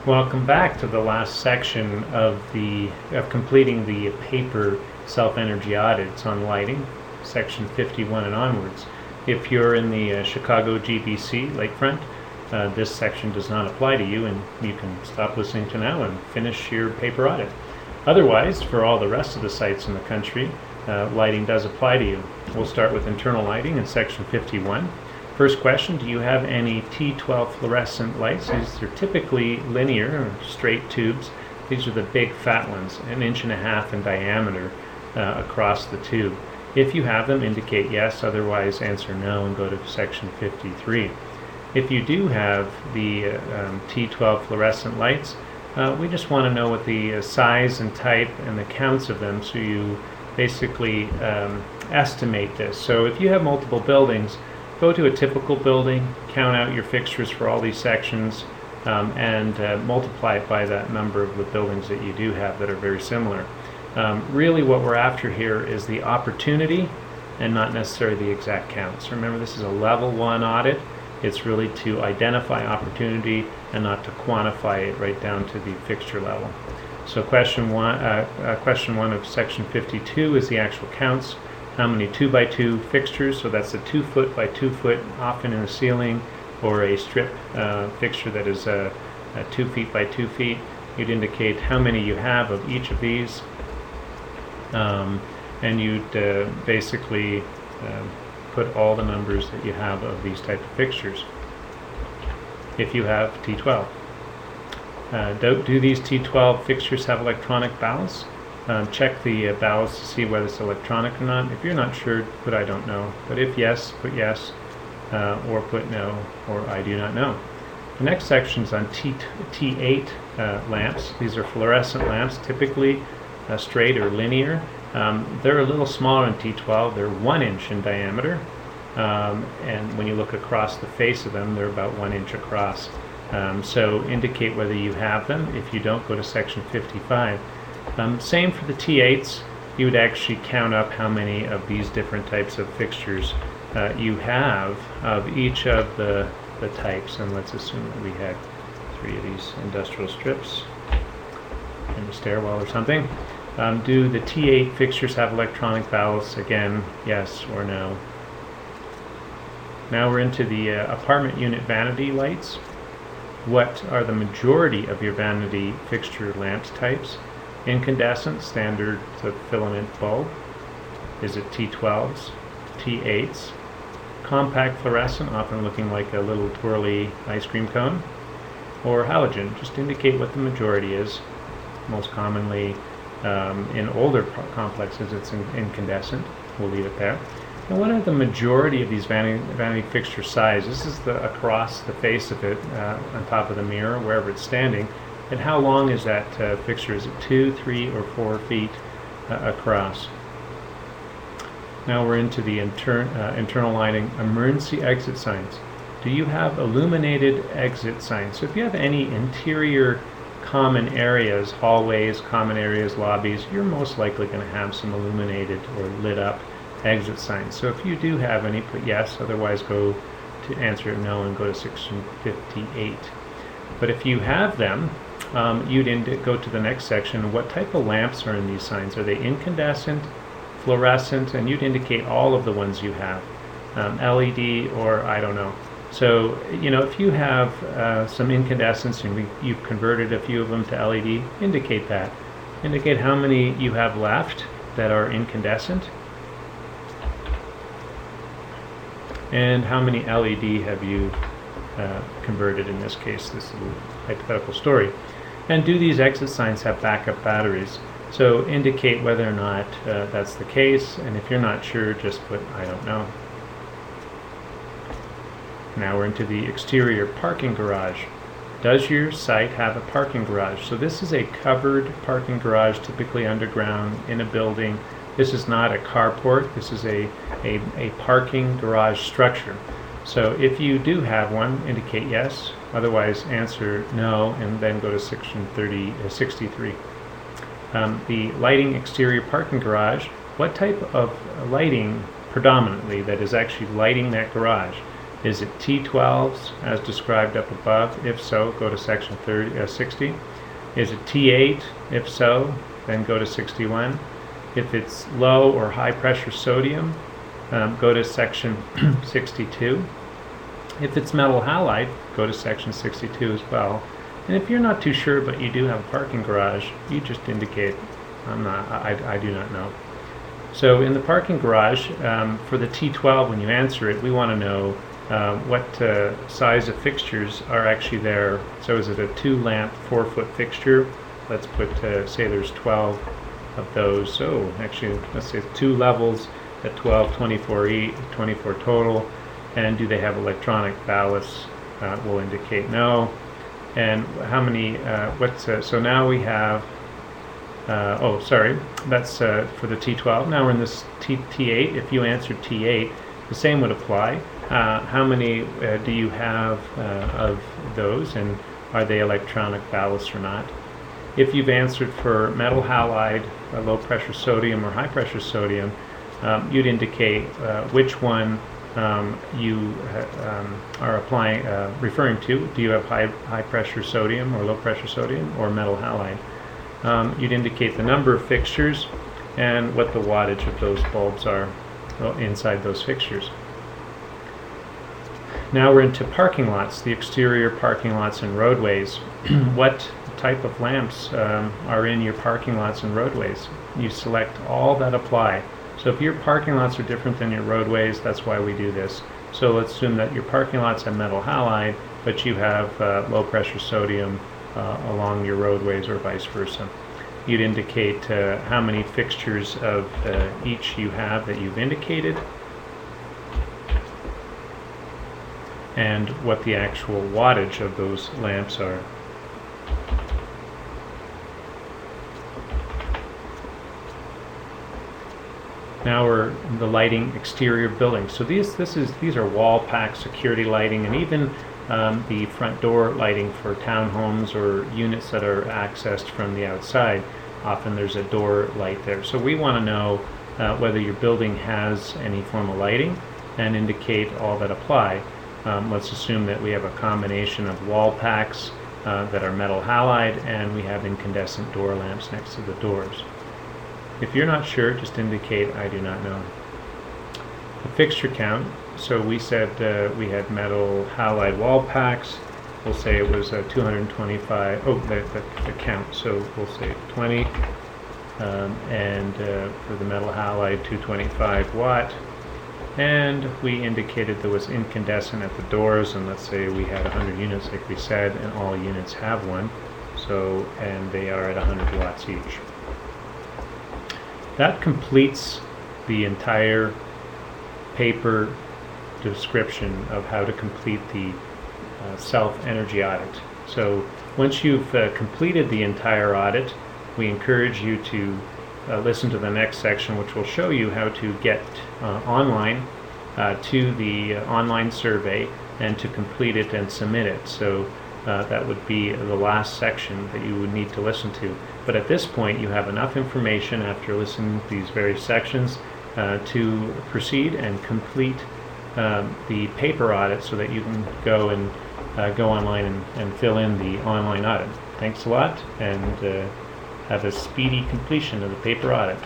Welcome back to the last section of completing the paper self-energy audits on lighting, section 51 and onwards. If you're in the Chicago GBC lakefront, this section does not apply to you, and you can stop listening to now and finish your paper audit. Otherwise, for all the rest of the sites in the country, lighting does apply to you. We'll start with internal lighting in section 51. First question, do you have any T12 fluorescent lights? These are typically linear or straight tubes. These are the big fat ones, 1.5 inches in diameter across the tube. If you have them, indicate yes, otherwise answer no and go to section 53. If you do have the T12 fluorescent lights, we just want to know what the size and type and the counts of them, so you basically estimate this. So if you have multiple buildings, go to a typical building, count out your fixtures for all these sections, and multiply it by that number of the buildings that you do have that are very similar. Really what we're after here is the opportunity and not necessarily the exact counts. Remember, this is a level 1 audit. It's really to identify opportunity and not to quantify it right down to the fixture level. So question one of section 52 is the actual counts. How many 2x2 fixtures, so that's a 2 foot by 2 foot, often in the ceiling, or a strip fixture that is 2 feet by 2 feet. You'd indicate how many you have of each of these, and you'd basically put all the numbers that you have of these type of fixtures if you have T12. Do these T12 fixtures have electronic ballast? Check the ballast to see whether it's electronic or not. If you're not sure, put I don't know. But if yes, put yes, or put no, or I do not know. The next section is on T8 lamps. These are fluorescent lamps, typically straight or linear. They're a little smaller in T12. They're 1 inch in diameter, and when you look across the face of them, they're about 1 inch across. So indicate whether you have them. If you don't, go to section 55. Same for the T8s. You would actually count up how many of these different types of fixtures you have of each of the types, and let's assume that we had 3 of these industrial strips in the stairwell or something. Do the T8 fixtures have electronic ballasts? Again, yes or no. Now we're into the apartment unit vanity lights. What are the majority of your vanity fixture lamps types? Incandescent, standard filament bulb. Is it T12s, T8s? Compact fluorescent, often looking like a little twirly ice cream cone. Or halogen, just indicate what the majority is. Most commonly in older complexes it's incandescent. We'll leave it there. And what are the majority of these vanity fixture sizes? This is across the face of it, on top of the mirror, wherever it's standing. And how long is that fixture? Is it 2, 3, or 4 feet across? Now we're into the internal lighting. Emergency exit signs. Do you have illuminated exit signs? So if you have any interior common areas, hallways, common areas, lobbies, you're most likely going to have some illuminated or lit up exit signs. So if you do have any, put yes, otherwise go to answer no and go to section 58. But if you have them, you'd go to the next section. What type of lamps are in these signs? Are they incandescent, fluorescent? And you'd indicate all of the ones you have, LED, or I don't know. So, you know, if you have some incandescents and you've converted a few of them to LED, indicate that. Indicate how many you have left that are incandescent, and how many LED have you converted in this case. This is a hypothetical story. And do these exit signs have backup batteries? So indicate whether or not that's the case, and if you're not sure, just put I don't know. Now we're into the exterior parking garage. Does your site have a parking garage? So this is a covered parking garage, typically underground in a building. This is not a carport. This is a parking garage structure. So if you do have one, indicate yes. Otherwise, answer no, and then go to section 63. The lighting exterior parking garage. What type of lighting predominantly that is actually lighting that garage? Is it T12s as described up above? If so, go to section 60. Is it T8? If so, then go to 61. If it's low or high pressure sodium, go to section 62. If it's metal halide, go to section 62 as well. And if you're not too sure but you do have a parking garage, you just indicate, I do not know. So in the parking garage, for the T12, when you answer it, we want to know what size of fixtures are actually there. So is it a 2-lamp, 4-foot fixture? Let's put, say there's 12 of those. So actually, let's say 2 levels at 12, 24 each, 24 total. And do they have electronic ballasts? Will indicate no. And how many, so now we have, oh, sorry, that's for the T12. Now we're in this T8. If you answered T8, the same would apply. How many do you have of those, and are they electronic ballasts or not? If you've answered for metal halide, low pressure sodium, or high pressure sodium, you'd indicate which one you are applying, referring to. Do you have high pressure sodium or low pressure sodium or metal halide? You'd indicate the number of fixtures and what the wattage of those bulbs are inside those fixtures. Now we're into parking lots, the exterior parking lots and roadways. What type of lamps are in your parking lots and roadways? You select all that apply. So if your parking lots are different than your roadways, that's why we do this. So let's assume that your parking lots have metal halide, but you have low pressure sodium along your roadways, or vice versa. You'd indicate how many fixtures of each you have that you've indicated, and what the actual wattage of those lamps are. Now we're in the lighting exterior buildings. So these are wall pack security lighting, and even the front door lighting for townhomes or units that are accessed from the outside. Often there's a door light there. So we want to know whether your building has any form of lighting and indicate all that apply. Let's assume that we have a combination of wall packs that are metal halide, and we have incandescent door lamps next to the doors. If you're not sure, just indicate I do not know. The fixture count, so we said we had metal halide wall packs. We'll say it was 225, the count, so we'll say 20. And for the metal halide, 225 watt. And we indicated there was incandescent at the doors, and let's say we had 100 units like we said, and all units have one. So, and they are at 100 watts each. That completes the entire paper description of how to complete the self-energy audit. So once you've completed the entire audit, we encourage you to listen to the next section, which will show you how to get online to the online survey and to complete it and submit it. So that would be the last section that you would need to listen to. But at this point, you have enough information after listening to these various sections to proceed and complete the paper audit, so that you can go and go online and fill in the online audit. Thanks a lot, and have a speedy completion of the paper audit.